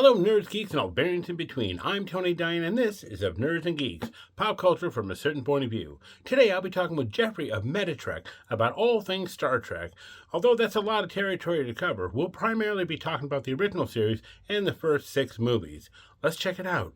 Hello, nerds, geeks, and all variants in between. I'm Tony Diane, and this is Of Nerds and Geeks, pop culture from a certain point of view. Today, I'll be talking with Jeffery of MetaTrek about all things Star Trek. Although that's a lot of territory to cover, we'll primarily be talking about the original series and the first 6 movies. Let's check it out.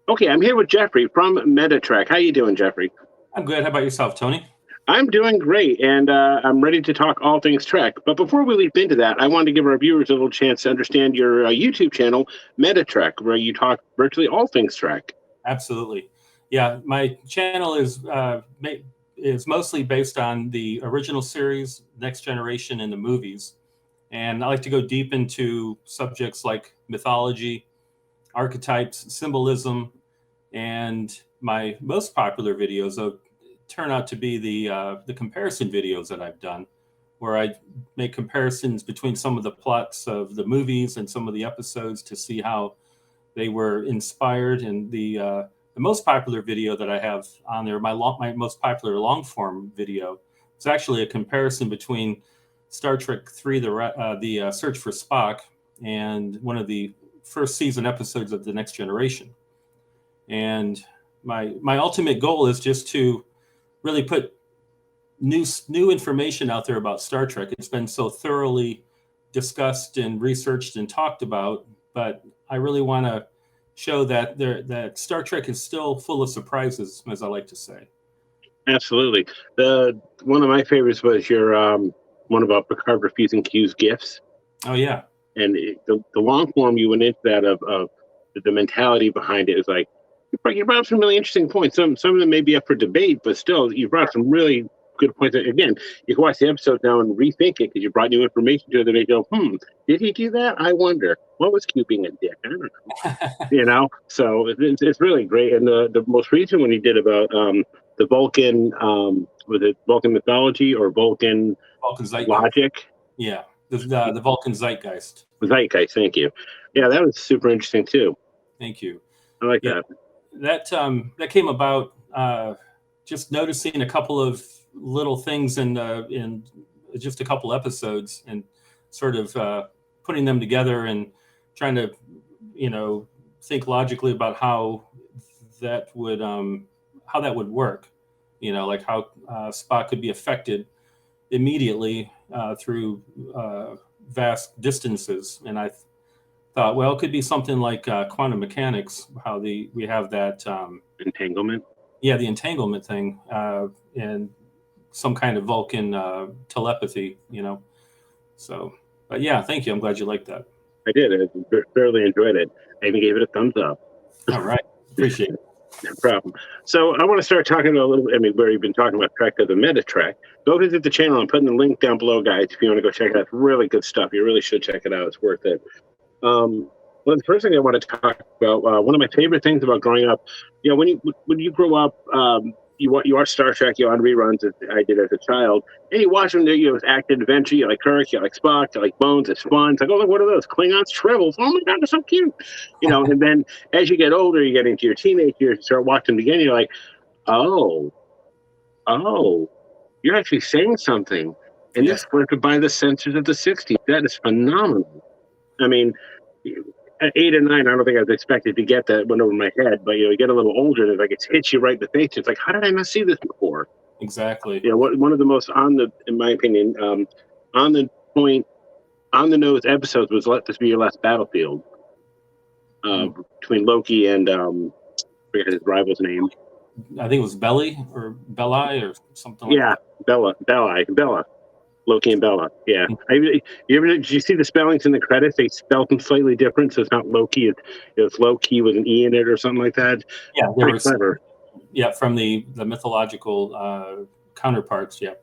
Okay, I'm here with Jeffery from MetaTrek. How you doing, Jeffery? I'm good. How about yourself, Tony? I'm doing great, and I'm ready to talk all things Trek. But before we leap into that, I wanted to give our viewers a little chance to understand your YouTube channel, MetaTrek, where you talk virtually all things Trek. Absolutely. Yeah, my channel is mostly based on the original series, Next Generation, and the movies. And I like to go deep into subjects like mythology, archetypes, symbolism, and my most popular videos turn out to be the comparison videos that I've done, where I make comparisons between some of the plots of the movies and some of the episodes to see how they were inspired. And the most popular video that I have on there, my most popular long form video, is actually a comparison between Star Trek 3, the Search for Spock, and one of the first season episodes of The Next Generation. And my ultimate goal is just to really put new information out there about Star Trek. It's been so thoroughly discussed and researched and talked about, but I really want to show that Star Trek is still full of surprises, as I like to say. Absolutely. One of my favorites was your one about Picard refusing Q's gifts. Oh yeah. And the long form you went into that of the mentality behind it is like, you brought up some really interesting points. Some of them may be up for debate, but still, you brought up some really good points. Again, you can watch the episode now and rethink it because you brought new information to it that may go, did he do that? I wonder. What was Q being a dick? I don't know. So it's really great. And the most recent one he did about the Vulcan, was it Vulcan mythology or Vulcan logic? Yeah, the Vulcan zeitgeist. Zeitgeist, thank you. Yeah, that was super interesting too. Thank you. I like that. That came about just noticing a couple of little things in just a couple episodes and sort of putting them together and trying to think logically about how that would work, like how Spock could be affected immediately through vast distances. And I thought, well, it could be something like quantum mechanics, how we have that entanglement. Yeah, the entanglement thing, and some kind of Vulcan telepathy, So, but yeah, thank you. I'm glad you liked that. I did. I thoroughly enjoyed it. I even gave it a thumbs up. All right, appreciate it. No problem. So I want to start talking about a little. Where you've been talking about Trek of the MetaTrek. Go visit the channel. I'm putting the link down below, guys. If you want to go check it out, it's really good stuff. You really should check it out. It's worth it. Well, the first thing I want to talk about, one of my favorite things about growing up, when you grow up, you watch Star Trek, on reruns, as I did as a child, and you watch them, it's action adventure, you like Kirk, you like Spock, you like Bones, it's fun. It's like, oh, look, what are those? Klingons, Tribbles. Oh my God, they're so cute. And then as you get older, you get into your teenage years, you start watching them again, you're like, oh, you're actually saying something. And this was by the censors of the 60s. That is phenomenal. At 8 or 9, I don't think I was expected to get that one over my head, but you get a little older, and it hits you right in the face. It's like, how did I not see this before? Exactly. One of the most in my opinion, on the point, on the nose episodes was "Let This Be Your Last Battlefield," between Loki and I forget his rival's name. I think it was Belly or something. Yeah, like that. Bella. Loki and Bella, yeah. Did you see the spellings in the credits? They spelled them slightly different, so it's not Loki. It's Loki with an E in it or something like that. Yeah, pretty clever. Yeah, from the mythological counterparts. Yeah.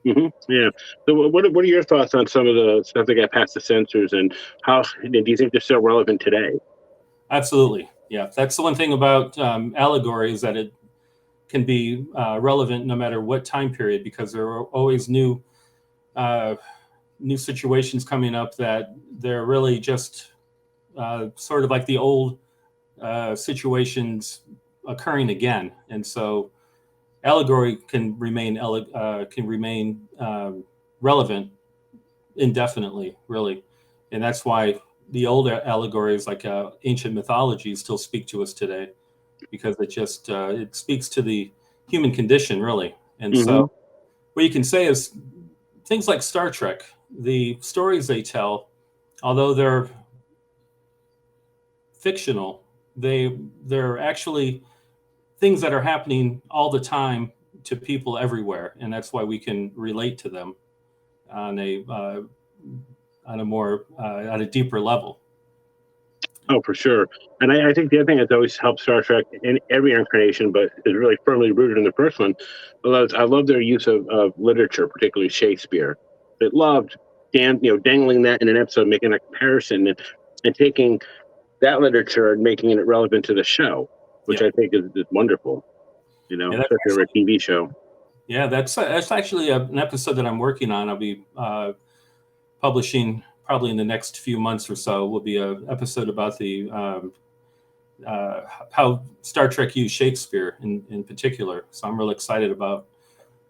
Mm-hmm. Yeah. So, what are your thoughts on some of the stuff that got past the censors, and how do you think they're still relevant today? Absolutely. Yeah, that's the one thing about allegory is that it can be relevant no matter what time period, because there are always new situations coming up that they're really just sort of like the old situations occurring again. And so allegory can remain relevant indefinitely, really. And that's why the older allegories like ancient mythology still speak to us today, because it speaks to the human condition, really. And Hmm. so what you can say is things like Star Trek, the stories they tell, although they're fictional, they're actually things that are happening all the time to people everywhere, and that's why we can relate to them on a more on a deeper level. Oh, for sure. And I think the other thing that's always helped Star Trek in every incarnation, but is really firmly rooted in the first one, I love their use of literature, particularly Shakespeare. They loved dangling that in an episode, making a comparison and taking that literature and making it relevant to the show, which Yeah, I think is wonderful. yeah, that's Especially for a actually, TV show. yeah, that's actually an episode that I'm working on. I'll be publishing probably in the next few months or so. Will be an episode about the how Star Trek used Shakespeare in particular. So I'm really excited about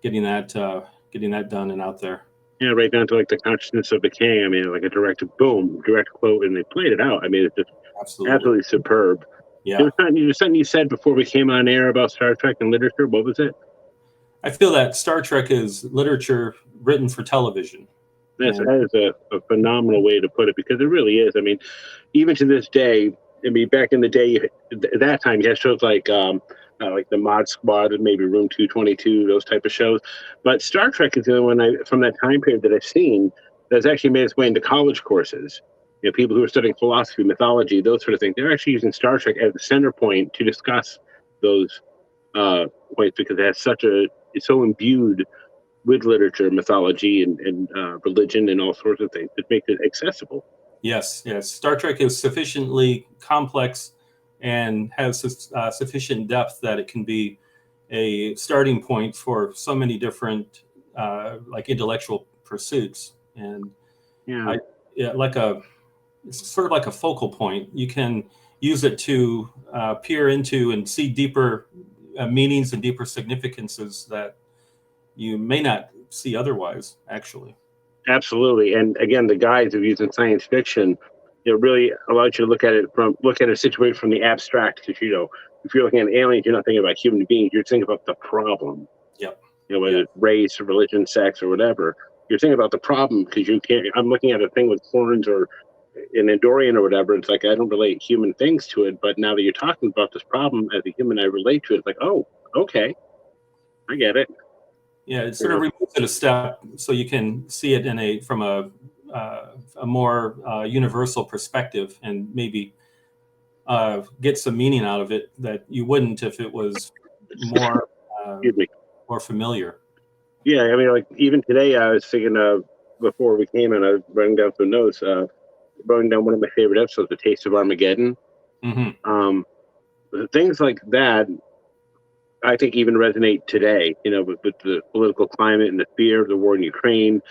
getting that done and out there. Yeah, right down to like the consciousness of the king. I mean, like a direct quote, and they played it out. I mean, it's just Absolutely. absolutely superb. There Yeah. was something you said before we came on air about Star Trek and literature. What was it? I feel that Star Trek is literature written for television. And That is a phenomenal way to put it because it really is. I mean, even to this day, I mean, back in the day, that time you had shows like the Mod Squad and maybe Room 222, those type of shows. But Star Trek is the only one from that time period that I've seen that's actually made its way into college courses. People who are studying philosophy, mythology, those sort of things, they're actually using Star Trek as the center point to discuss those points because it's so imbued with literature, mythology, and religion, and all sorts of things. It makes it accessible. yes, yes, Star Trek is sufficiently complex and has sufficient depth that it can be a starting point for so many different like intellectual pursuits. And Yeah. I yeah, it's sort of like a focal point. You can use it to peer into and see deeper meanings and deeper significances that you may not see otherwise, actually. Absolutely. And again, the guides of using science fiction, really allows you to look at a situation from the abstract. Because if you're looking at aliens, you're not thinking about human beings. You're thinking about the problem. Yep. Whether Yep. it's race or religion, sex or whatever. You're thinking about the problem because you can't. I'm looking at a thing with horns or an Endorian or whatever. It's like I don't relate human things to it. But now that you're talking about this problem as a human, I relate to it. It's like, oh, okay, I get it. Yeah, it You sort of know, removes it a step so you can see it from a more universal perspective and maybe get some meaning out of it that you wouldn't if it was more uh, excuse me. more familiar. Yeah, I mean, like even today, I was thinking of before we came in, I was writing down some notes. Writing down one of my favorite episodes, "The Taste of Armageddon." Hmm. Um, Things like that, I think, even resonate today. With the political climate and the fear of the war in Ukraine,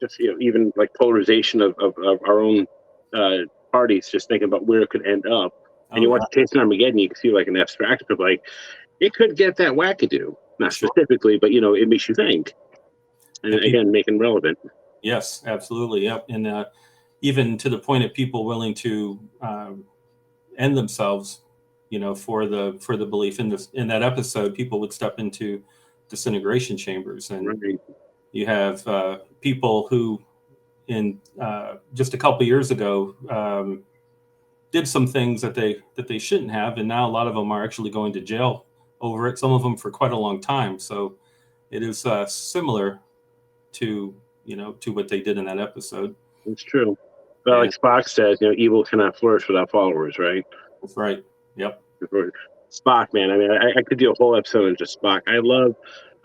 just even like polarization of our own uh, parties. Just thinking about where it could end up, and Oh you yeah, watch "Taste of Armageddon," you can see like an abstract of like it could get that wackadoo. Not sure. specifically, but it makes you think, and And people, again, making relevant. yes, absolutely, yep. And even to the point of people willing to end themselves, for the belief in that episode, people would step into disintegration chambers, and Right. you have people who, in just a couple years ago, did some things that they shouldn't have, and now a lot of them are actually going to jail over it. Some of them for quite a long time. So it is similar to to what they did in that episode. It's true. But like And Spock says, evil cannot flourish without followers, right? that's right. Yep. Spock, man. I mean, I could do a whole episode on just Spock. I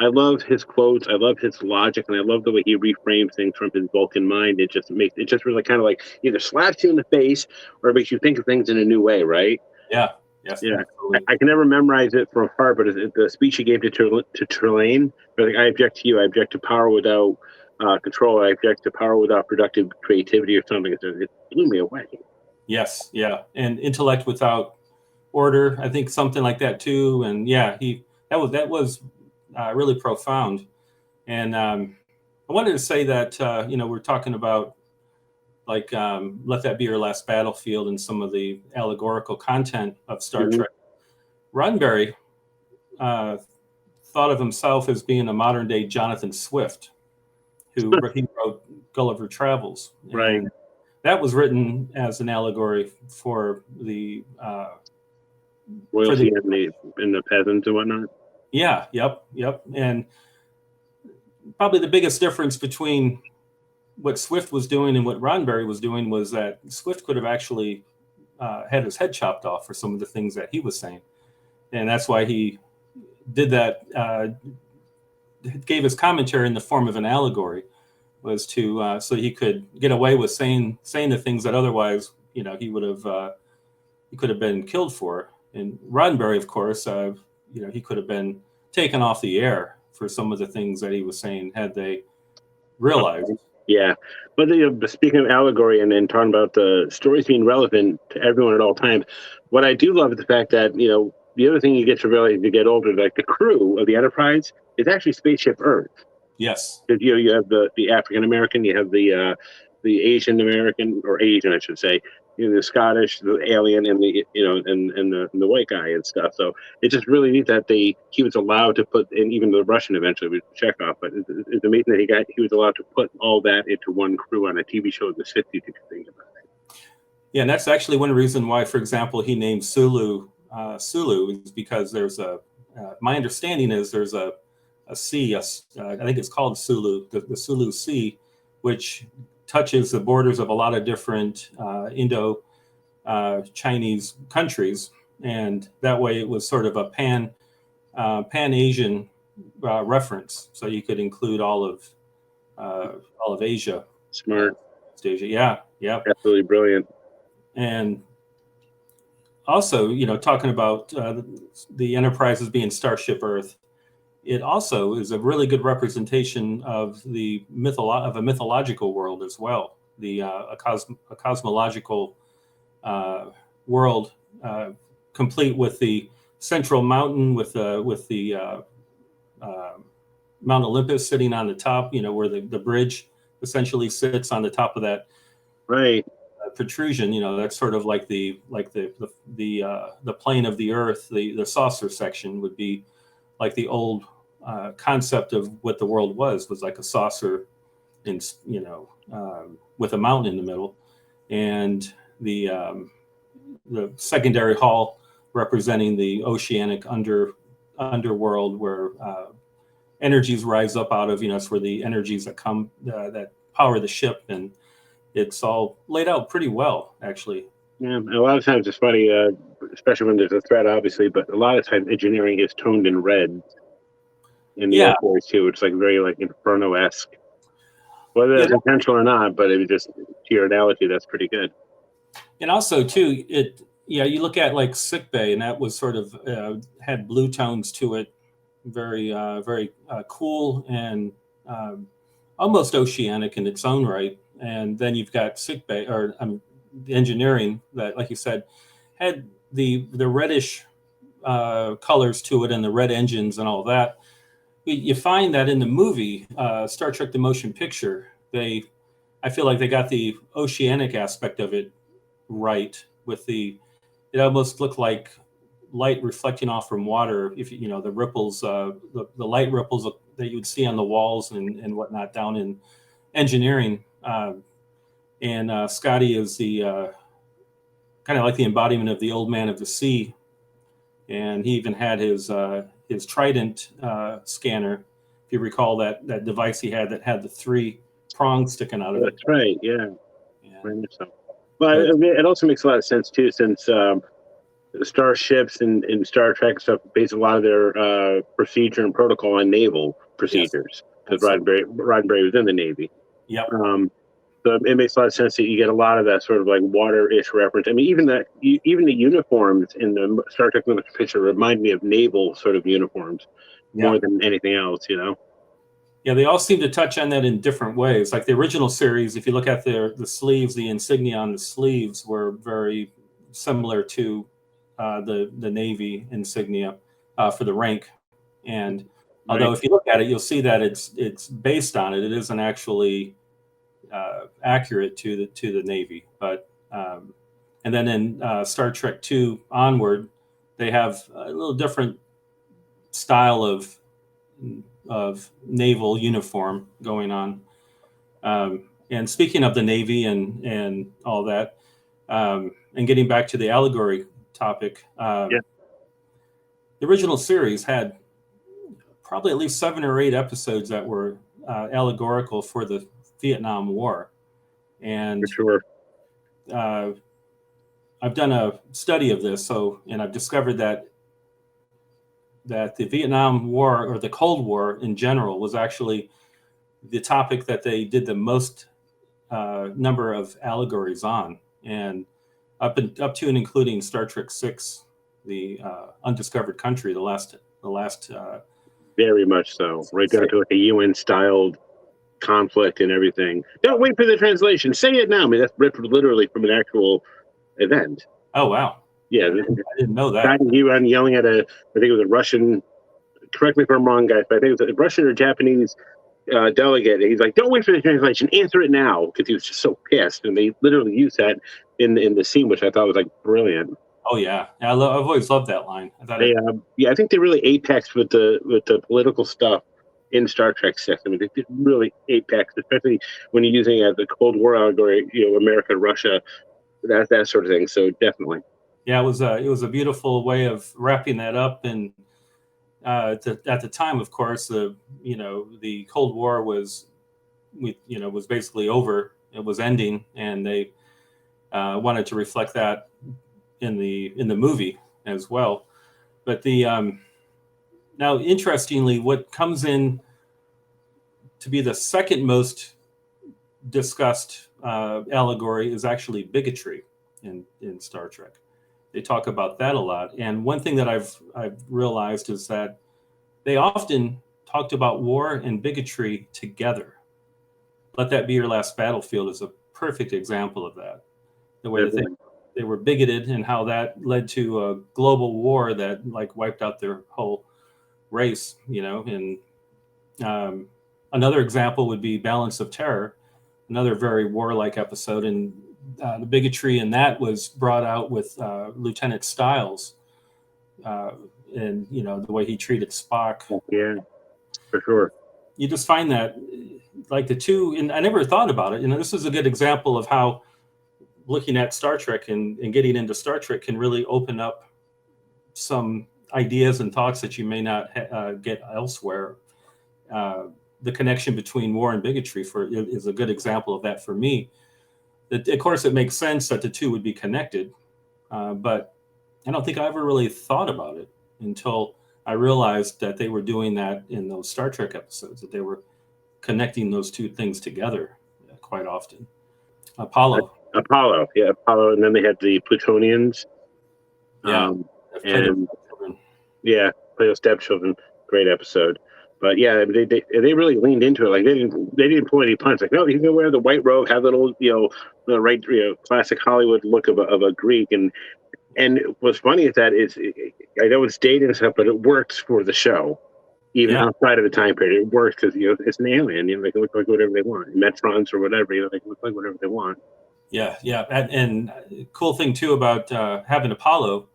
love his quotes. I love his logic, and I love the way he reframes things from his Vulcan mind. It just really kind of like either slaps you in the face or it makes you think of things in a new way, right? Yeah. Yes. Yeah. Absolutely. I can never memorize it from heart, but the speech he gave to Trelane, like, I object to you. I object to power without control. I object to power without productive creativity or something. It blew me away. Yes. Yeah. And intellect without order. I think something like that too. And yeah, that was really profound. And I wanted to say that we're talking about like Let That Be Your Last Battlefield and some of the allegorical content of Star Mhm. Trek. Roddenberry thought of himself as being a modern day Jonathan Swift, who he wrote Gulliver Travels. Right. And that was written as an allegory for the Royalty and the peasants and whatnot. yeah, yep. And probably the biggest difference between what Swift was doing and what Roddenberry was doing was that Swift could have actually had his head chopped off for some of the things that he was saying, and that's why he did that. Gave his commentary in the form of an allegory, was to so he could get away with saying the things that otherwise, he would have he could have been killed for. And Roddenberry, of course, he could have been taken off the air for some of the things that he was saying had they realized. Yeah, but speaking of allegory and talking about the stories being relevant to everyone at all times, what I do love is the fact that the other thing you get to realize as you get older, like the crew of the Enterprise is actually Spaceship Earth. Yes. Because you have the African American, you have the Asian American, or Asian I should say, the Scottish, the alien, and the white guy and stuff. So it's just really neat that he was allowed to put, and even the Russian eventually with Chekhov. But it's amazing that he was allowed to put all that into one crew on a TV show in the '50s. If you think about it. Yeah, and that's actually one reason why, for example, he named Sulu Sulu, is because there's my understanding is there's a sea, I think it's called Sulu, the Sulu Sea, which touches the borders of a lot of different Chinese countries, and that way it was sort of a pan-Asian reference, so you could include all of Asia. Smart. Asia, yeah, absolutely brilliant. And also, talking about the Enterprise as being Starship Earth, it also is a really good representation of a mythological world as well. A cosmological world, complete with the central mountain, with the Mount Olympus sitting on the top. Where the bridge essentially sits on the top of that. Right. Protrusion. That's sort of like the plane of the Earth. The saucer section would be like the old concept of what the world was like a saucer, with a mountain in the middle, and the secondary hall representing the oceanic underworld, where energies rise up out of. It's where the energies that come that power the ship, and it's all laid out pretty well, actually. Yeah, a lot of times it's funny, especially when there's a threat, obviously, but a lot of times engineering is toned in red in the old boys too. It's like very like Inferno-esque, whether that's intentional or not. But it was just, to your analogy, that's pretty good. And also too, you look at like Sick Bay, and that was sort of had blue tones to it, very very cool and almost oceanic in its own right. And then you've got Sick Bay, or the engineering that, like you said, had the reddish colors to it, and the red engines and all that. You find that in the movie Star Trek: The Motion Picture, I feel like they got the oceanic aspect of it right. It almost looked like light reflecting off from water. If the ripples, the light ripples that you would see on the walls and whatnot down in engineering. And Scotty is the kind of like the embodiment of the old man of the sea, and he even had his Trident scanner. If you recall that device he had that had the 3 prongs sticking out of it. That's right. Yeah. Very much so. Well, it also makes a lot of sense too, since starships and Star Trek stuff base a lot of their procedure and protocol on naval procedures, because Roddenberry was in the Navy. Yep. So it makes a lot of sense that you get a lot of that sort of like water-ish reference. I mean, even the uniforms in the Star Trek Motion Picture remind me of naval sort of uniforms more than anything else, Yeah, they all seem to touch on that in different ways. Like the original series, if you look at the sleeves, the insignia on the sleeves were very similar to the Navy insignia for the rank. And although if you look at it, you'll see that it's based on it. It isn't actually accurate to the Navy. But and then in Star Trek II onward, they have a little different style of naval uniform going on. And speaking of the Navy and all that, and getting back to the allegory topic, Yeah. the original series had probably at least 7 or 8 episodes that were allegorical for the Vietnam War. And For sure. I've done a study of this, and I've discovered that the Vietnam War, or the Cold War in general, was actually the topic that they did the most number of allegories on, and up to and including Star Trek VI, the Undiscovered Country, the last. Very much so. Right down to like a UN-styled conflict and everything. Don't wait for the translation. Say it now. I mean, that's ripped literally from an actual event. Oh wow! Yeah, I didn't know that. He ran yelling at I think it was a Russian. Correct me if I'm wrong, guys, but I think it was a Russian or Japanese delegate. He's like, "Don't wait for the translation. Answer it now," because he was just so pissed. And they literally used that in the scene, which I thought was like brilliant. Oh yeah, I've always loved that line. I thought I think they really apex with the political stuff in Star Trek VI. I mean, they did really apex, especially when you're using the Cold War allegory, America, Russia, that sort of thing. So definitely. Yeah, it was a beautiful way of wrapping that up. And at the time, of course, the Cold War was basically over. It was ending, and they wanted to reflect that in the movie as well. But now, interestingly, what comes in to be the second most discussed allegory is actually bigotry in Star Trek. They talk about that a lot. And one thing that I've realized is that they often talked about war and bigotry together. Let That Be Your Last Battlefield is a perfect example of that. The way that they were bigoted, and how that led to a global war that wiped out their whole race, And another example would be Balance of Terror, another very warlike episode. And the bigotry in that was brought out with Lieutenant Stiles, and the way he treated Spock. Yeah, for sure. You just find that the two, and I never thought about it. This is a good example of how looking at Star Trek and getting into Star Trek can really open up some ideas and thoughts that you may not get elsewhere. The connection between war and bigotry is a good example of that for me. Of course, it makes sense that the two would be connected, but I don't think I ever really thought about it until I realized that they were doing that in those Star Trek episodes, that they were connecting those two things together quite often. Apollo, and then they had the Plutonians. And Play with Stepchildren, great episode. But yeah, they really leaned into it. Like they didn't pull any punch. Like, no, he's gonna wear the white robe, have that old classic Hollywood look of a Greek. And what's funny is that I know it's dated and stuff, but it works for the show, even outside of the time period. It works because it's an alien. They can look like whatever they want, Metrons or whatever. They can look like whatever they want. Yeah. And cool thing too about having Apollo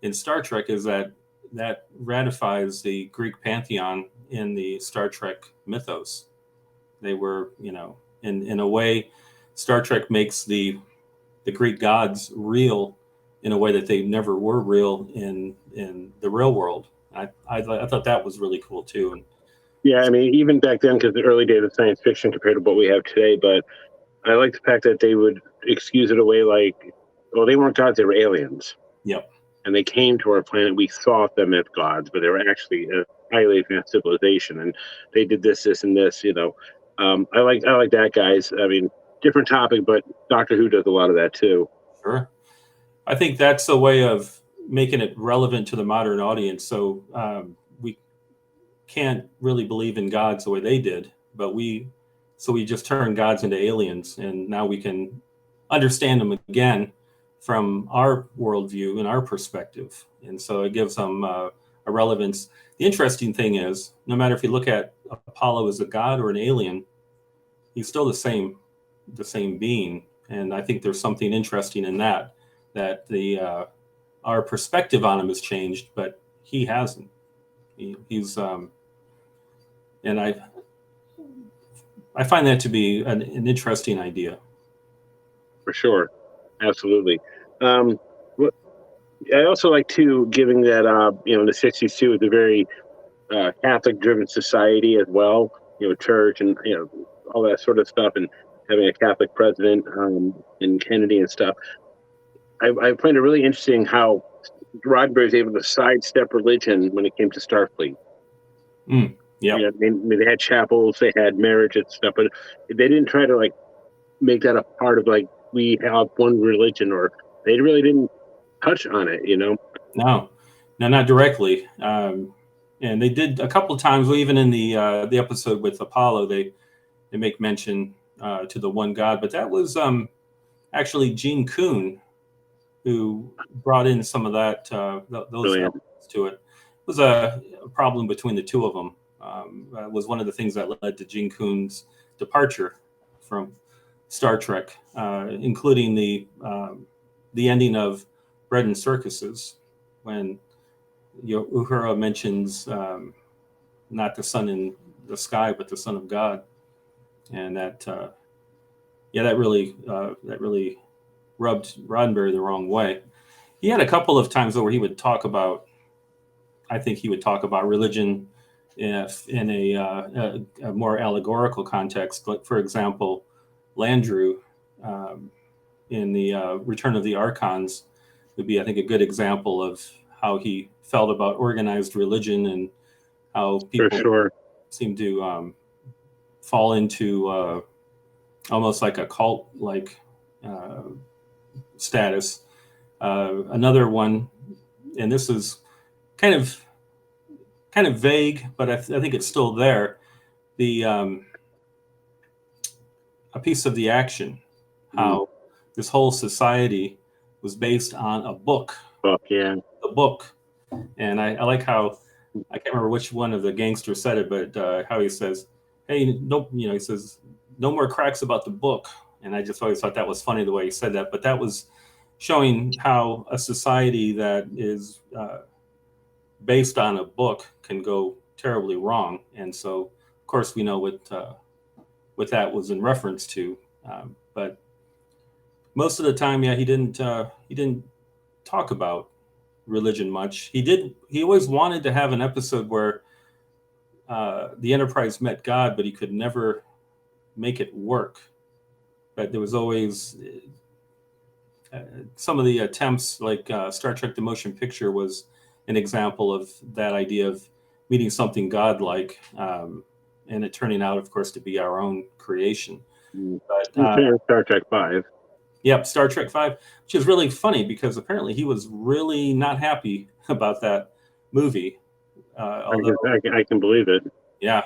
in Star Trek is that ratifies the Greek pantheon in the Star Trek mythos. They were, in a way, Star Trek makes the Greek gods real in a way that they never were real in the real world. I thought that was really cool too. And yeah, I mean, even back then, because the early days of science fiction compared to what we have today, but I like the fact that they would excuse it away like, well, they weren't gods, they were aliens. Yep. And they came to our planet. We thought them as gods, but they were actually a highly advanced civilization. And they did this, and this. I like that, guys. I mean, different topic, but Doctor Who does a lot of that too. Sure. I think that's a way of making it relevant to the modern audience. So we can't really believe in gods the way they did, but we just turn gods into aliens, and now we can understand them again from our worldview and our perspective. And so it gives them a relevance. The interesting thing is, no matter if you look at Apollo as a god or an alien, he's still the same the same being. And I think there's something interesting in that the our perspective on him has changed, but he hasn't. He's and I find that to be an interesting idea. For sure, absolutely. What I also like too, giving that in the '60s too, it's a very Catholic-driven society as well. Church and all that sort of stuff, and having a Catholic president in Kennedy and stuff. I find it really interesting how Roddenberry was able to sidestep religion when it came to Starfleet. Yeah, they had chapels, they had marriage and stuff, but they didn't try to make that a part of we have one religion, or they really didn't touch on it. No, not directly. And they did a couple of times, even in the episode with Apollo, they make mention to the one God, but that was actually Gene Kuhn who brought in some of that those elements to it. It was a problem between the two of them. Was one of the things that led to Gene Kuhn's departure from Star Trek, including the ending of Bread and Circuses, when Uhura mentions not the sun in the sky, but the Son of God, and that that really rubbed Roddenberry the wrong way. He had a couple of times where he would talk about, I think he would talk about religion in a more allegorical context. Like, for example, Landru in the Return of the Archons would be, I think, a good example of how he felt about organized religion and how people seem to fall into almost like a cult-like status. Another one, and this is kind of vague, but I think it's still there. The a piece of the action, how this whole society was based on a book. A book, and I like how, I can't remember which one of the gangsters said it, but how he says, "Hey, no," he says, "No more cracks about the book." And I just always thought that was funny the way he said that. But that was showing how a society that is based on a book can go terribly wrong. And so, of course, we know what that was in reference to. But most of the time, he didn't talk about religion much. He always wanted to have an episode where the Enterprise met God, but he could never make it work. But there was always some of the attempts, like Star Trek: The Motion Picture was an example of that idea of meeting something godlike, and it turning out, of course, to be our own creation. But Star Trek V. Yep, Star Trek V, which is really funny because apparently he was really not happy about that movie. Although I can believe it. Yeah,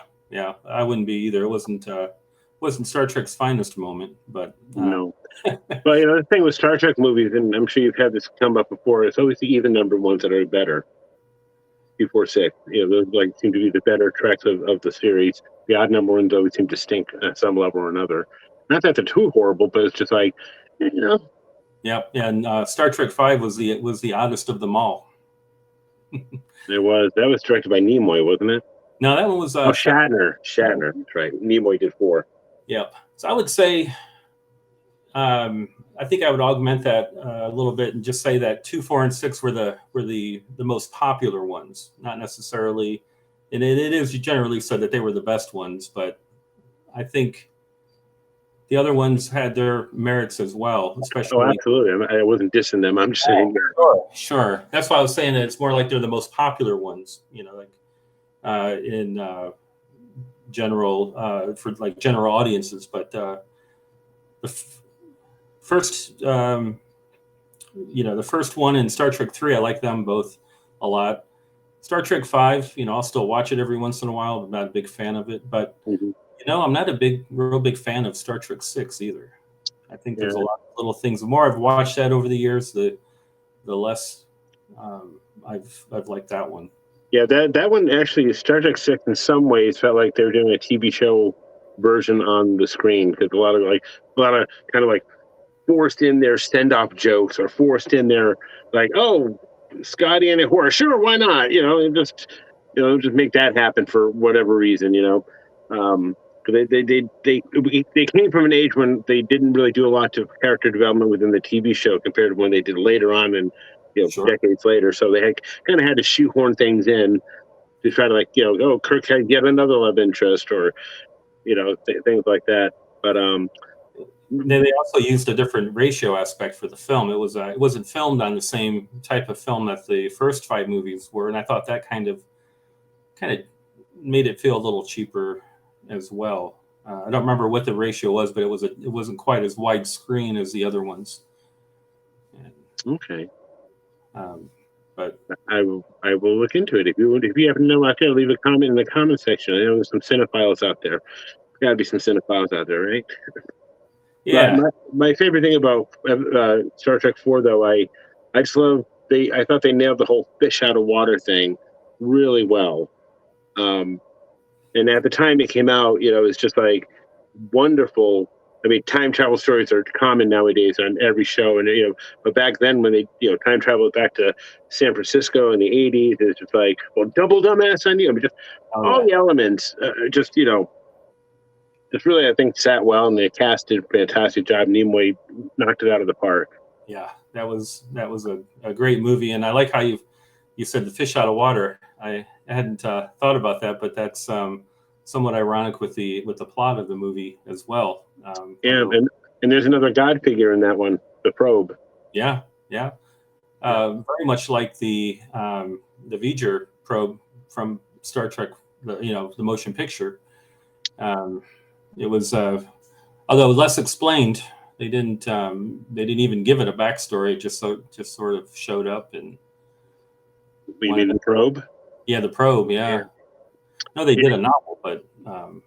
I wouldn't be either. It wasn't Star Trek's finest moment, but no. But the thing with Star Trek movies, and I'm sure you've had this come up before, it's always the even number ones that are better. Before 6, those seem to be the better tracks of the series. The odd number ones always seem to stink at some level or another. Not that they're too horrible, but it's just Yeah, and Star Trek V was the oddest of them all. That was directed by Nimoy, wasn't it? No, that one was Shatner. That's right. Nimoy did 4. Yep. So I would say, I think I would augment that a little bit and just say that 2, 4, and 6 were the most popular ones, not necessarily. And it is generally said that they were the best ones, but I think the other ones had their merits as well, especially. Oh, absolutely. I wasn't dissing them. I'm just saying. Sure. That's why I was saying that it's more like they're the most popular ones, in general, for general audiences. But the first, the first one in Star Trek 3, I like them both a lot. Star Trek 5, I'll still watch it every once in a while. I'm not a big fan of it, but I'm not a real big fan of Star Trek 6 either. I think there's a lot of little things. The more I've watched that over the years, the less I've liked that one. Yeah, that one actually, Star Trek 6 in some ways felt like they were doing a TV show version on the screen, because a lot of kind of like forced in their send-off jokes, or forced in their like, oh, Scotty and a horse, sure, why not? And just make that happen for whatever reason. 'Cause they came from an age when they didn't really do a lot of character development within the TV show compared to when they did later on, and Sure. decades later. So they kind of had to shoehorn things in to try to, like, oh, Kirk had yet another love interest, or things like that. But They also used a different ratio aspect for the film. It wasn't filmed on the same type of film that the first 5 movies were, and I thought that kind of made it feel a little cheaper as well. I don't remember what the ratio was, but it wasn't quite as widescreen as the other ones. And, okay. But I will look into it. If you happen to know out there, leave a comment in the comment section. I know there's some cinephiles out there. Got to be some cinephiles out there, right? yeah, But my favorite thing about Star Trek 4, though, I just love I thought they nailed the whole fish out of water thing really well. And at the time it came out, it's just like wonderful. I mean, time travel stories are common nowadays on every show, and but back then when they time traveled back to San Francisco in the '80s, it's just like, well, double dumbass on you. I mean, just all the elements, just really, I think, sat well, and the cast did a fantastic job. Nimoy knocked it out of the park. Yeah, that was a great movie, and I like how you said the fish out of water. I hadn't thought about that, but that's somewhat ironic with the plot of the movie as well. Yeah, and there's another god figure in that one, the probe. Yeah. Very much like the V'ger probe from Star Trek, the motion picture. It was, although less explained. They didn't even give it a backstory. It just sort of showed up and. You mean the probe? Yeah, the probe. Yeah. No, they did a novel, but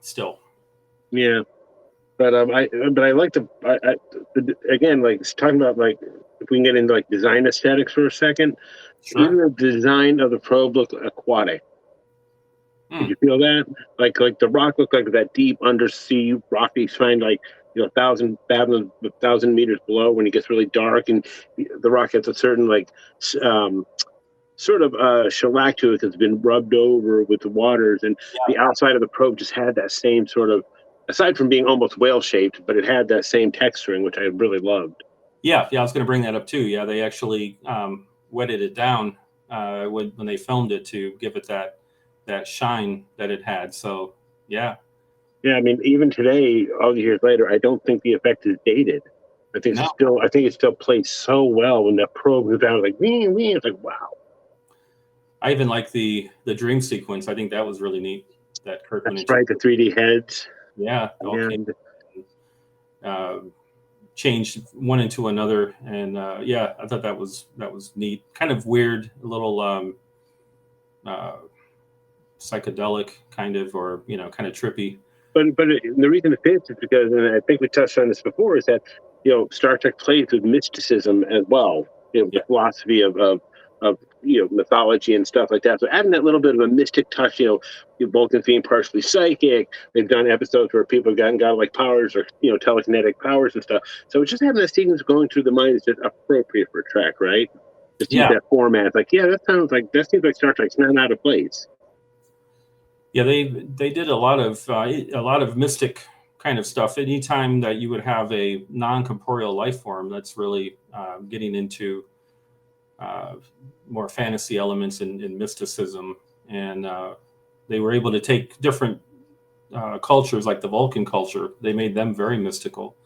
still. Yeah, but I like again, like, talking about, like, if we can get into like design aesthetics for a second. Sure. Even the design of the probe looked aquatic. Did you feel that? Like the rock looked like that deep undersea rocky find, like 1,000 fathoms, 1,000 meters below, when it gets really dark, and the rock has a certain, like, sort of shellac to it that's been rubbed over with the waters, and the outside of the probe just had that same sort of, aside from being almost whale shaped, but it had that same texturing, which I really loved. Yeah, I was going to bring that up too. Yeah, they actually wetted it down when they filmed it to give it that shine that it had. So yeah. Yeah, I mean, even today, all these years later, I don't think the effect is dated. I think it still plays so well when that probe goes down, like, it's like, wow. I even like the dream sequence. I think that was really neat. That Kirk went into. That's right, the 3D heads. Yeah. Changed one into another, and I thought that was neat. Kind of weird, a little psychedelic, kind of, or kind of trippy. But the reason it fits is because, and I think we touched on this before, is that Star Trek plays with mysticism as well. The philosophy of mythology and stuff like that. So adding that little bit of a mystic touch, Vulcans being partially psychic. They've done episodes where people have gotten godlike powers, or telekinetic powers and stuff. So just having that sequence going through the mind is just appropriate for Trek, right? Just use that format. It's like, that seems like Star Trek's not out of place. Yeah, they did a lot of mystic kind of stuff. Anytime that you would have a non-corporeal life form, that's really getting into more fantasy elements and mysticism, and they were able to take different cultures, like the Vulcan culture. They made them very mystical,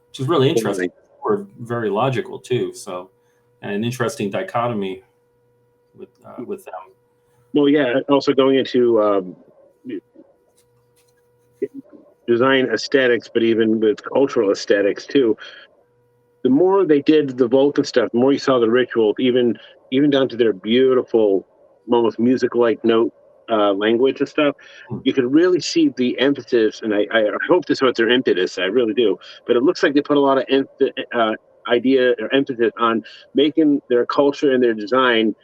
which is really interesting. Or very logical too. So, and an interesting dichotomy with them. Well, yeah. Also going into design aesthetics, but even with cultural aesthetics too. The more they did the Vulcan stuff, the more you saw the rituals, even down to their beautiful, almost musical-like note language and stuff. You could really see the emphasis, and I hope this was their impetus. I really do. But it looks like they put a lot of idea or emphasis on making their culture and their design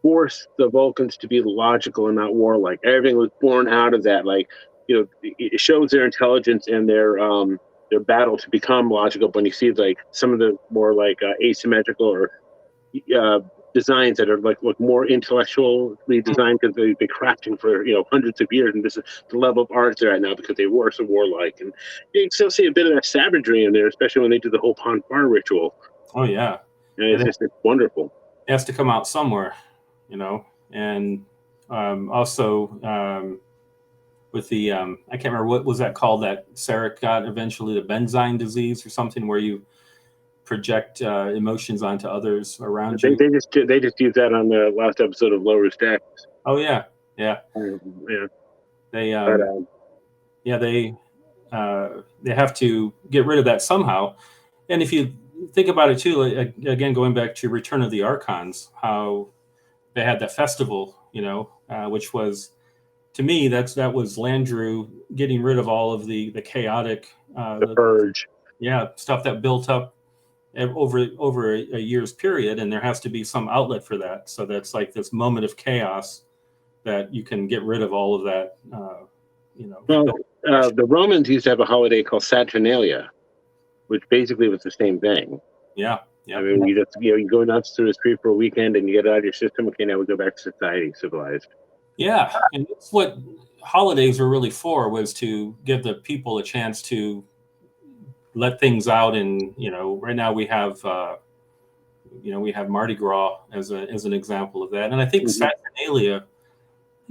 force the Vulcans to be logical and not warlike. Everything was born out of that, like it shows their intelligence and their battle to become logical. When you see like some of the more like asymmetrical or designs that are like look more intellectually designed because they've been crafting for hundreds of years, and this is the level of art they're at now because they were so warlike. And you can still see a bit of that savagery in there, especially when they do the whole Ponfar ritual. Oh yeah, And it's wonderful. It has to come out somewhere, and also with the I can't remember what was that called that Sarek got eventually, the Benzine disease or something, where you project emotions onto others around you. They just used that on the last episode of Lower Decks. Oh yeah. They they have to get rid of that somehow. And if you think about it too, again going back to Return of the Archons, how they had that festival, which was, to me, that was Landru getting rid of all of the chaotic, the purge, stuff that built up over a year's period, and there has to be some outlet for that. So that's like this moment of chaos that you can get rid of all of that. Well, the Romans used to have a holiday called Saturnalia, which basically was the same thing. Yeah. I mean, you go nuts through the street for a weekend and you get it out of your system. Okay, now we go back to society, civilized. Yeah, and that's what holidays were really for, was to give the people a chance to let things out. And right now we have Mardi Gras as an example of that. And I think Saturnalia,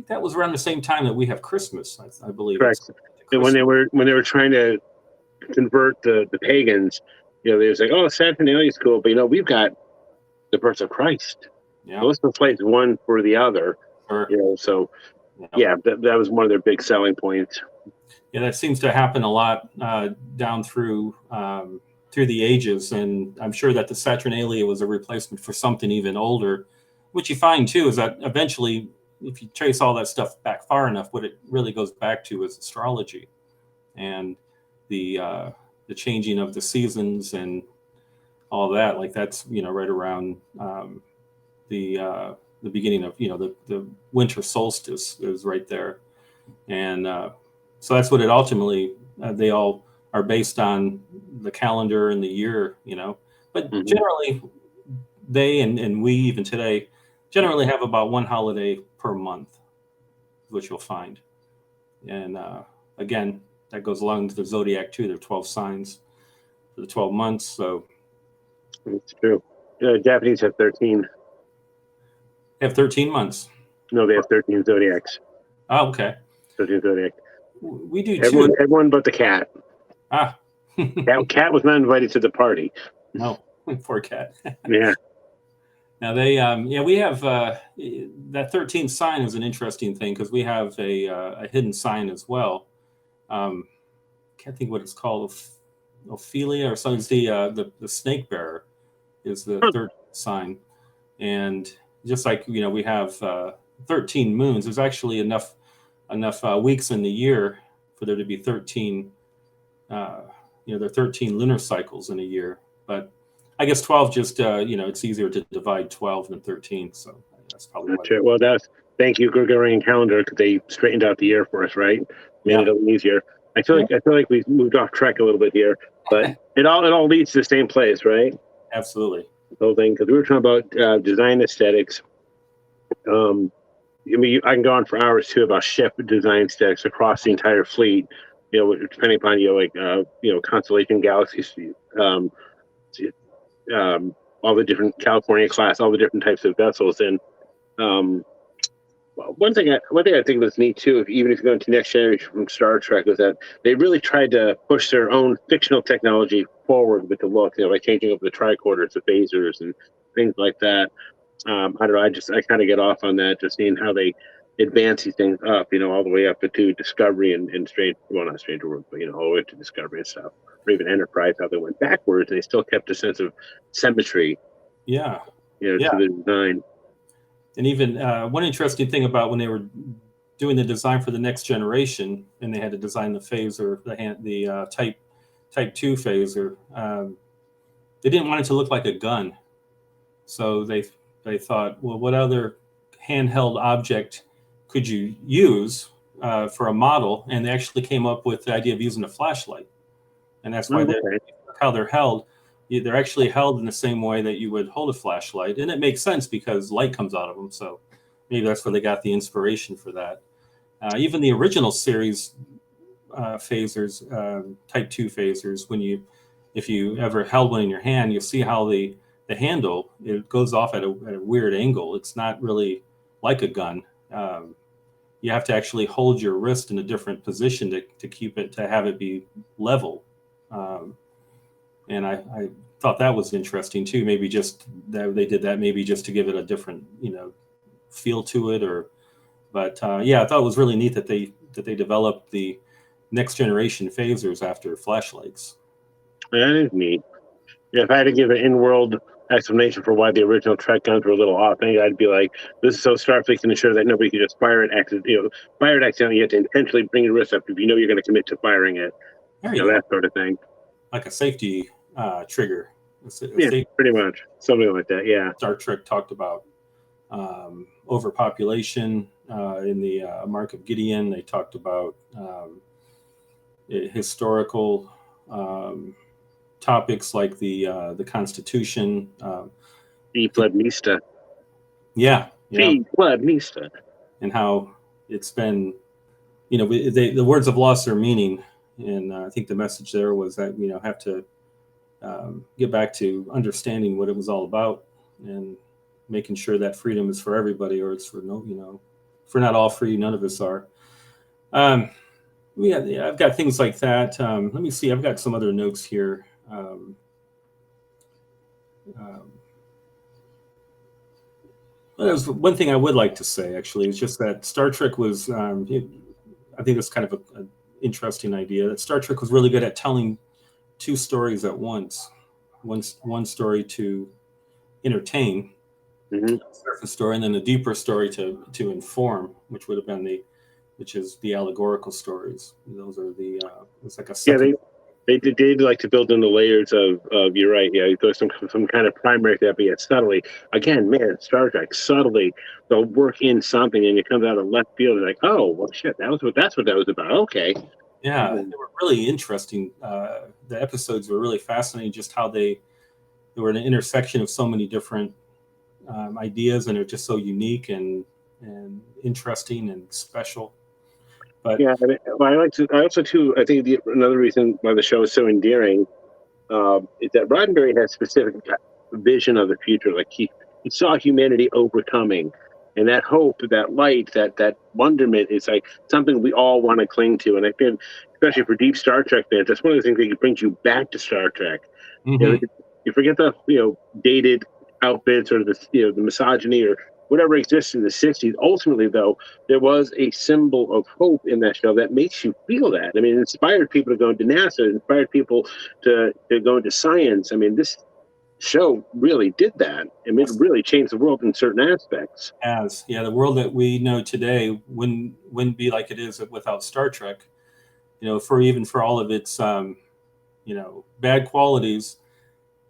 that was around the same time that we have Christmas, I believe. Correct. And when they were trying to convert the pagans, they was like, oh, Saturnalia is cool, but we've got the birth of Christ. Yeah. Let's replace one for the other. Sure. So that was one of their big selling points. Yeah, that seems to happen a lot down through the ages, and I'm sure that the Saturnalia was a replacement for something even older. What you find too is that eventually, if you trace all that stuff back far enough, what it really goes back to is astrology and the changing of the seasons and all that. Like that's right around the beginning of the winter solstice is right there, and so that's what it ultimately they all are based on, the calendar and the year, but generally they and we even today generally have about one holiday per month, which you'll find. And again, that goes along to the zodiac too. There are 12 signs for the 12 months. So it's true. Japanese have 13. They have 13 months. No, they have 13 zodiacs. Oh, okay. 13 zodiac. We do too. Everyone but the cat. Cat was not invited to the party. No, poor cat. Yeah. Now they, we have that 13th sign is an interesting thing because we have a hidden sign as well. Can't think what it's called, Ophelia or something. It's the snake bearer is the third sign, and just like we have 13 moons. There's actually enough weeks in the year for there to be 13. There are 13 lunar cycles in a year, but I guess 12 just it's easier to divide 12 than 13. So that's probably why. Well, thank you, Gregorian calendar, because they straightened out the year for us, right? Made it a little easier. I feel like we've moved off track a little bit here, but it all leads to the same place, right? Absolutely. The whole thing, because we were talking about design aesthetics. I can go on for hours too about ship design aesthetics across the entire fleet. Depending upon constellation galaxies, all the different California class, all the different types of vessels, and one thing I think was neat too, even if you go into Next Generation from Star Trek, was that they really tried to push their own fictional technology forward with the look, by changing up the tricorders, the phasers, and things like that. I don't know. I kind of get off on that, just seeing how they advance these things up, all the way up to Discovery and not Stranger World, but all the way up to Discovery and stuff, or even Enterprise, how they went backwards and they still kept a sense of symmetry. Yeah. To the design. And even one interesting thing about when they were doing the design for the Next Generation, and they had to design the phaser, the Type 2 phaser, they didn't want it to look like a gun. So they thought, well, what other handheld object could you use for a model, and they actually came up with the idea of using a flashlight, and that's why how they're held. They're actually held in the same way that you would hold a flashlight, and it makes sense because light comes out of them. So maybe that's where they got the inspiration for that. Even the original series phasers, Type 2 phasers, if you ever held one in your hand, you'll see how the handle, it goes off at a weird angle. It's not really like a gun. You have to actually hold your wrist in a different position to have it be level. And I thought that was interesting too. Maybe just that they did that maybe just to give it a different, feel to it. But I thought it was really neat that they developed the next generation phasers after flashlights. That is neat. Yeah, if I had to give an in-world explanation for why the original Trek guns were a little off, I think I'd be like, this is so Starfleet can ensure that nobody can just fire it accidentally. You have to intentionally bring your wrist up if you know you're going to commit to firing it. That sort of thing. Like a safety trigger. Pretty much. Something like that, yeah. Star Trek talked about overpopulation in the Mark of Gideon. They talked about historical topics like the Constitution. Fee Flood Mista. Yeah. Fee Flood Mista. And how it's been, the words have lost their meaning. And I think the message there was that, have to get back to understanding what it was all about and making sure that freedom is for everybody, or it's for if we're not all free, none of us are. I've got things like that. Let me see. I've got some other notes here. There's one thing I would like to say, actually, is just that Star Trek was, I think that's kind of an interesting idea, that Star Trek was really good at telling two stories at once. One story to entertain, surface story, and then a deeper story to inform, which would have been which is the allegorical stories. Those are it's like a second. Yeah, they did like to build in the layers of you're right. Yeah, there's some kind of primary that, but yet subtly. Again, man, Star Trek subtly they'll work in something, and it comes out of left field. Like, oh, well, shit, that's what that was about. Okay. Yeah, they were really interesting. The episodes were really fascinating. Just how they were an intersection of so many different ideas, and they're just so unique and interesting and special. But yeah, I also too. I think another reason why the show is so endearing is that Roddenberry has specific vision of the future. Like he saw humanity overcoming, and that hope, that light, that wonderment is like something we all want to cling to. And I think, especially for deep Star Trek fans, that's one of the things that brings you back to Star Trek. Mm-hmm. You forget the dated outfits or the misogyny or whatever exists in the 60s. Ultimately, though, there was a symbol of hope in that show that makes you feel that. I mean, it inspired people to go into NASA, it inspired people to go into science. I mean, this show really did that. I mean, it really changed the world in certain aspects. The world that we know today wouldn't be like it is without Star Trek. For all of its bad qualities,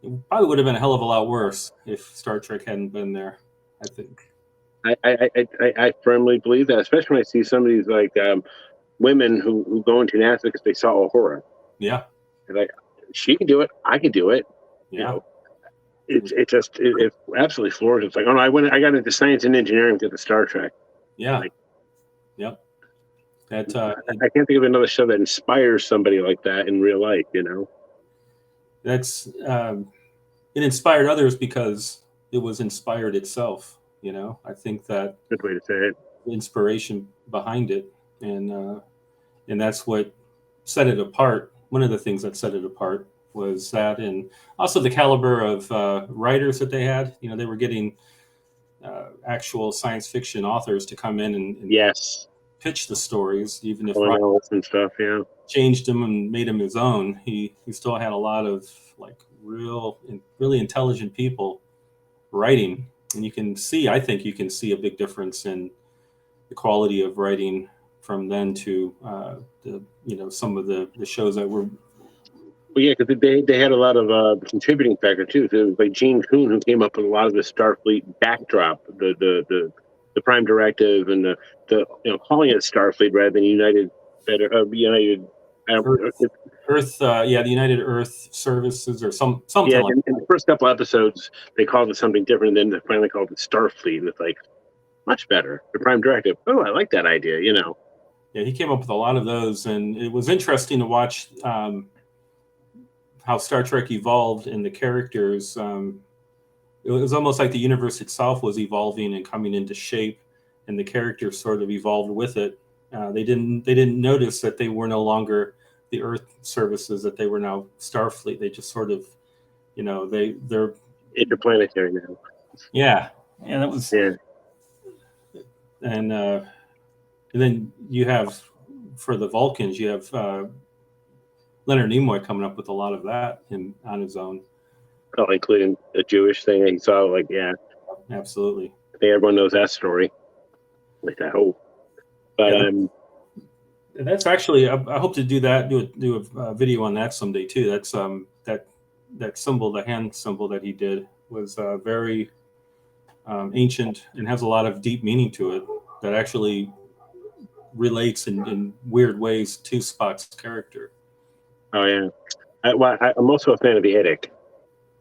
it probably would have been a hell of a lot worse if Star Trek hadn't been there, I think. I firmly believe that, especially when I see some of these like women who go into NASA because they saw Uhura. Yeah. And like, she can do it, I can do it. Yeah. It absolutely floors. It's like, oh no, I got into science and engineering because of Star Trek. Yeah. Like, yep. I can't think of another show that inspires somebody like that in real life. That's it inspired others because it was inspired itself. I think that good way to say it. Inspiration behind it, and that's what set it apart. One of the things that set it apart was that, and also the caliber of writers that they had. They were getting actual science fiction authors to come in and yes, pitch the stories, even if and stuff. Yeah, changed them and made them his own. He still had a lot of like really intelligent people writing, and I think you can see a big difference in the quality of writing from then to some of the shows that were. Well, yeah, because they had a lot of contributing factor too. So it was like Gene Kuhn who came up with a lot of the Starfleet backdrop, the the Prime Directive and the calling it Starfleet rather than United United. Earth, yeah, the United Earth Services or something Yeah, like in the first couple episodes, they called it something different, and then they finally called it Starfleet, and it's like much better. The Prime Directive. Oh, I like that idea. Yeah, he came up with a lot of those, and it was interesting to watch how Star Trek evolved and the characters. It was almost like the universe itself was evolving and coming into shape, and the characters sort of evolved with it. They didn't notice that they were no longer the Earth services, that they were now Starfleet. They just sort of, they're interplanetary now. Yeah, that was and then you have for the Vulcans, you have Leonard Nimoy coming up with a lot of that on his own. Oh, including a Jewish thing that he saw. Like, yeah, absolutely. I think everyone knows that story. Like, I hope. But that's actually, I hope to do that. Do a video on that someday too. That's that symbol, the hand symbol that he did, was very ancient and has a lot of deep meaning to it. That actually relates in weird ways to Spock's character. Oh yeah, I'm also a fan of the Edict.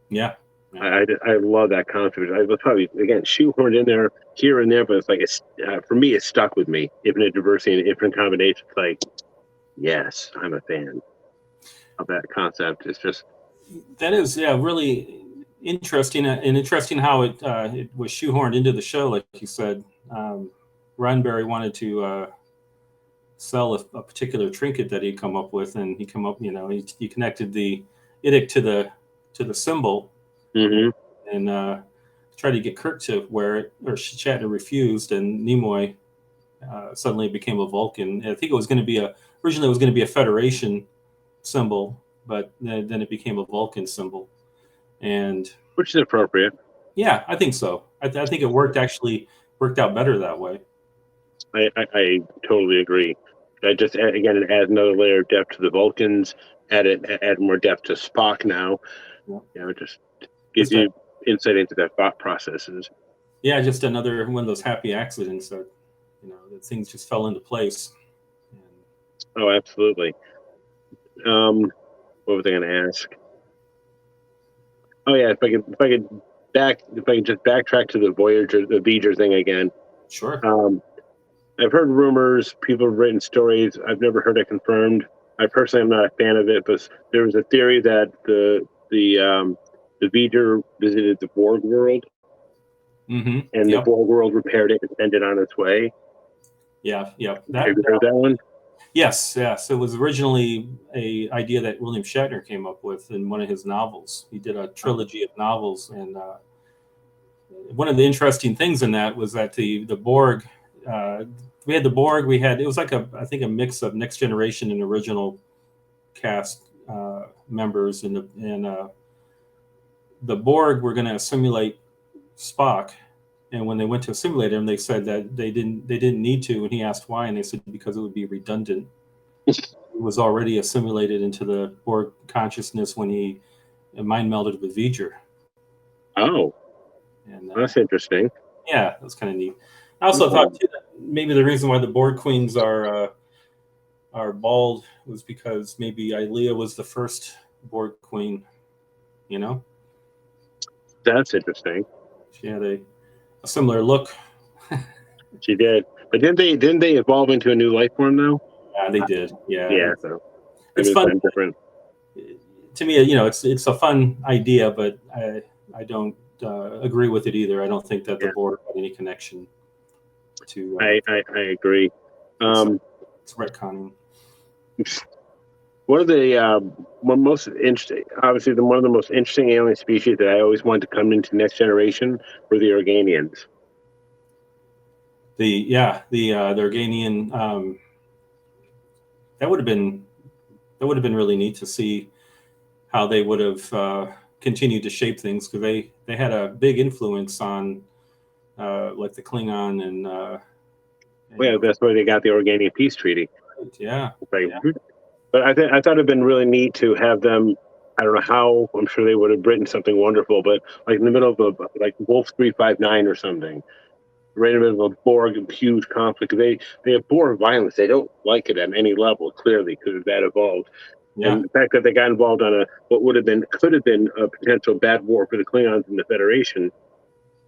Yeah. I love that concept. I was probably again shoehorned in there here and there, but it's like for me, it stuck with me. Infinite diversity and infinite combinations. Like, yes, I'm a fan of that concept. It's just that is really interesting, and interesting how it was shoehorned into the show. Like you said, Roddenberry wanted to sell a particular trinket that he'd come up with, and he connected the Edict to the symbol. Mm-hmm. And tried to get Kirk to wear it, or Shatner refused, and Nimoy suddenly became a Vulcan. I think it was going to be originally it was going to be a Federation symbol, but then it became a Vulcan symbol, and which is appropriate. Yeah, I think so. I think it worked out better that way. I totally agree. I just again it adds another layer of depth to the Vulcans. Add more depth to Spock now. Yeah. It just gives you insight into that thought processes. Yeah, just another one of those happy accidents that that things just fell into place. Oh, absolutely. What was I going to ask? Oh yeah, if I could just backtrack to the Voyager thing again. Sure. I've heard rumors, people have written stories. I've never heard it confirmed. I personally am not a fan of it, but there was a theory that the Voyager visited the Borg world, and the Borg world repaired it and sent it on its way. Yeah. Have you heard that one? Yes. It was originally an idea that William Shatner came up with in one of his novels. He did a trilogy of novels, and one of the interesting things in that was that the Borg. We had the Borg. It was like I think a mix of Next Generation and original cast members, and the Borg were going to assimilate Spock. And when they went to assimilate him, they said that they didn't need to. And he asked why, and they said because it would be redundant. He was already assimilated into the Borg consciousness when he mind melded with V'ger. Oh, and that's interesting. Yeah, that was kind of neat. I also thought too that maybe the reason why the Borg queens are bald was because maybe Ilia was the first Borg queen. That's interesting. She had a similar look. She did, but didn't they evolve into a new life form though? Yeah, they did. Yeah. Yeah. So it's fun. Different. To me, it's a fun idea, but I don't agree with it either. I don't think that the Borg had any connection to. I agree. It's retconning. One of the most interesting, obviously, one of the most interesting alien species that I always wanted to come into Next Generation were the Organians. The Organian. That would have been really neat to see how they would have continued to shape things, because they had a big influence on like the Klingon and. That's why they got the Organian Peace Treaty. Yeah. But I thought it'd been really neat to have them. I don't know how. I'm sure they would have written something wonderful, but like in the middle of like Wolf 359 or something. right in the middle of a Borg huge conflict. They have Borg violence. They don't like it at any level, clearly, because of that evolved. Yeah. And the fact that they got involved on what could have been a potential bad war for the Klingons and the Federation,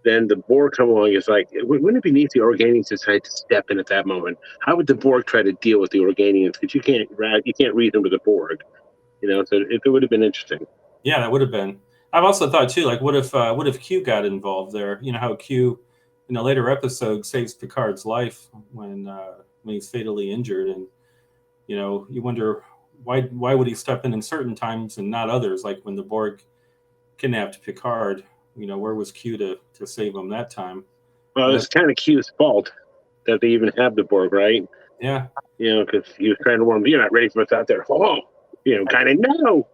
then the Borg come along is like, wouldn't it be neat if the Organians decide to step in at that moment? How would the Borg try to deal with the Organians? Because you can't reason with the Borg, so it would have been interesting. Yeah, that would have been. I've also thought too, like, what if Q got involved there? You know how Q, in a later episode, saves Picard's life when he's fatally injured, and you wonder why would he step in certain times and not others? Like when the Borg kidnapped Picard, where was Q to save him that time? Well, it's kind of Q's fault that they even have the Borg, right? Yeah. Because he was trying to warn them, you're not ready for us out there. Oh, kind of no.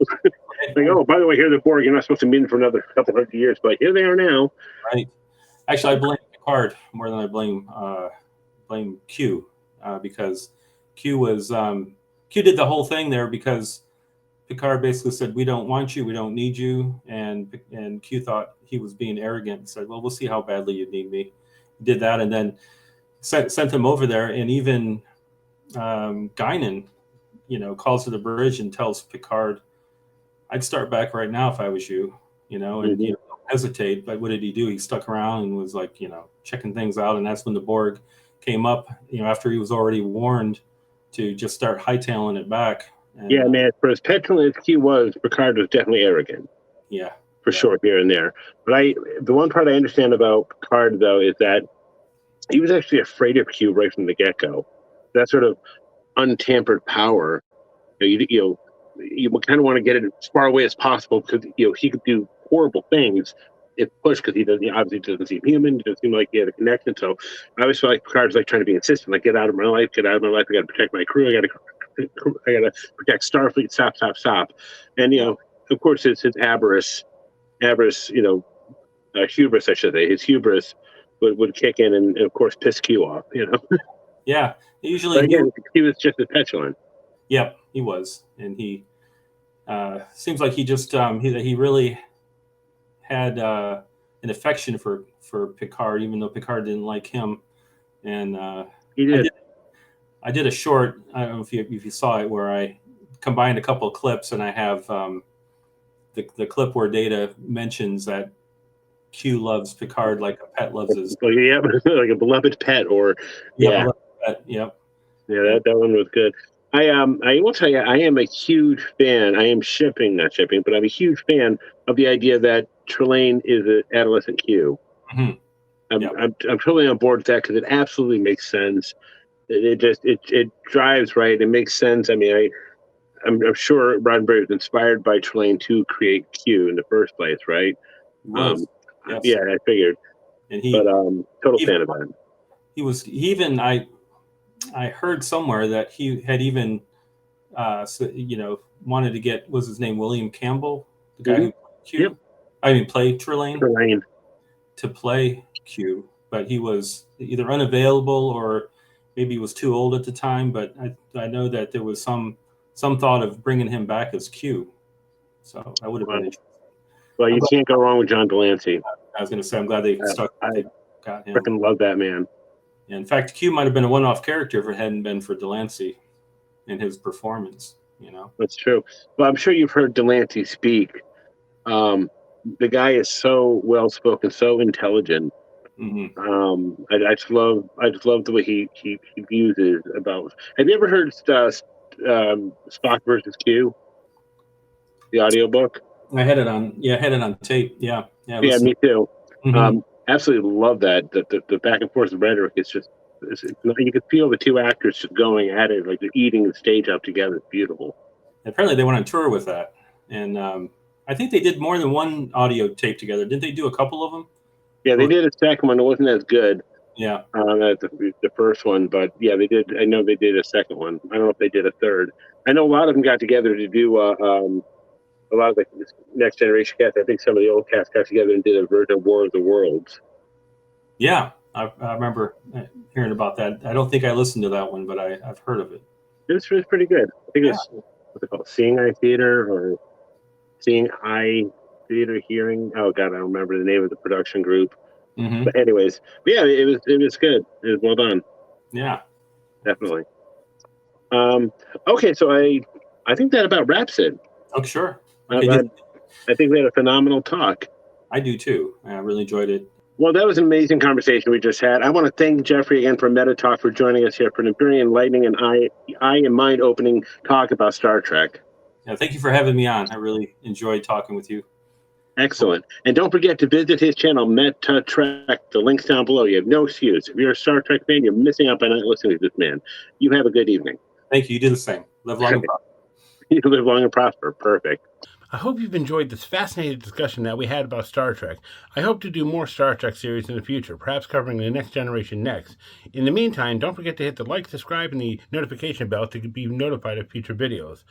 Like, oh, by the way, here's the Borg. You're not supposed to be in for another couple hundred years, but here they are now. Right. Actually, I blame Picard more than I blame Q, because Q did the whole thing there because Picard basically said, "We don't want you. We don't need you," and Q thought he was being arrogant and said, "Well, we'll see how badly you need me." He did that and then sent him over there, and even Guinan, calls to the bridge and tells Picard, "I'd start back right now if I was you," and don't hesitate. But what did he do? He stuck around and was like, checking things out, and that's when the Borg came up, after he was already warned to just start hightailing it back. And, yeah, man, for as petulant as Q was, Picard was definitely arrogant. Yeah. For sure, here and there. But the one part I understand about Picard, though, is that he was actually afraid of Q right from the get-go. That sort of untampered power, you kind of want to get it as far away as possible because, he could do horrible things if pushed because he obviously doesn't seem human. It doesn't seem like he had a connection. So I always feel like Picard's like trying to be insistent, like, get out of my life, get out of my life. I got to protect my crew. I got to protect Starfleet. Stop. And, of course, it's his hubris, I should say. His hubris would kick in and, of course, piss Q off, Yeah. Usually, but again, he was just as petulant. Yep, he was, and he seems like he just he really had an affection for Picard, even though Picard didn't like him. And He did. I did a short. I don't know if you saw it, where I combined a couple of clips, and I have the clip where Data mentions that Q loves Picard like a pet loves his. Yeah, like a beloved pet, or yeah, pet, yep. Yeah, that one was good. I will tell you, I am a huge fan. I am not shipping, but I'm a huge fan of the idea that Trelane is an adolescent Q. Mm-hmm. I'm totally on board with that because it absolutely makes sense. It drives right. It makes sense. I mean, I'm sure Roddenberry was inspired by Trelane to create Q in the first place, right? Yes. Yeah, I figured. And total fan of that. I heard somewhere that he had even, wanted to get, was his name William Campbell, the guy who Q? Yep. I mean, play Trelane to play Q, but he was either unavailable or maybe he was too old at the time. But I know that there was some thought of bringing him back as Q. So I would have been interested. Well, you can't go wrong with John Delancey. I was going to say, I'm glad they got him. Freaking love that man. In fact, Q might have been a one-off character if it hadn't been for Delancey and his performance. That's true. Well, I'm sure you've heard Delancey speak. The guy is so well spoken, so intelligent. Mm-hmm. I just love the way he views it about. Have you ever heard Spock versus Q? The audiobook? I had it on tape. Yeah, me too. Mm-hmm. Absolutely love that. The back and forth rhetoric is just, you can feel the two actors just going at it, like they're eating the stage up together. It's beautiful. Apparently, they went on tour with that, and I think they did more than one audio tape together. Didn't they do a couple of them? Yeah, they did a second one. It wasn't as good. Yeah. The first one, but yeah, they did. I know they did a second one. I don't know if they did a third. I know a lot of them got together to do a lot of the Next Generation cast. I think some of the old cast got together and did a version of War of the Worlds. Yeah, I remember hearing about that. I don't think I listened to that one, but I've heard of it. It was pretty good. I think it's what's it called, Seeing Eye Theater or Seeing Eye Theater Hearing. Oh God, I don't remember the name of the production group. Hmm. But anyways, yeah, it was good. It was well done, Yeah. definitely. Okay, so I think that about wraps it. Oh, sure. I, Okay. I, I think we had a phenomenal talk. I do too. I really enjoyed it. Well, that was an amazing conversation we just had. I want to thank Jeffrey again from MetaTalk for joining us here for an very enlightening and eye and mind opening talk about Star Trek. Yeah, thank you for having me on. I really enjoyed talking with you. Excellent. And don't forget to visit his channel, MetaTrek. The link's down below. You have no excuse. If you're a Star Trek fan, you're missing out by not listening to this man. You have a good evening. Thank you. You do the same. Live long and prosper. You live long and prosper. Perfect. I hope you've enjoyed this fascinating discussion that we had about Star Trek. I hope to do more Star Trek series in the future, perhaps covering the next generation next. In the meantime, don't forget to hit the like, subscribe, and the notification bell to be notified of future videos.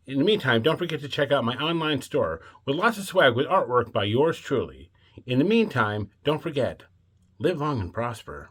In the meantime, don't forget to check out my online store with lots of swag with artwork by yours truly. In the meantime, don't forget, live long and prosper.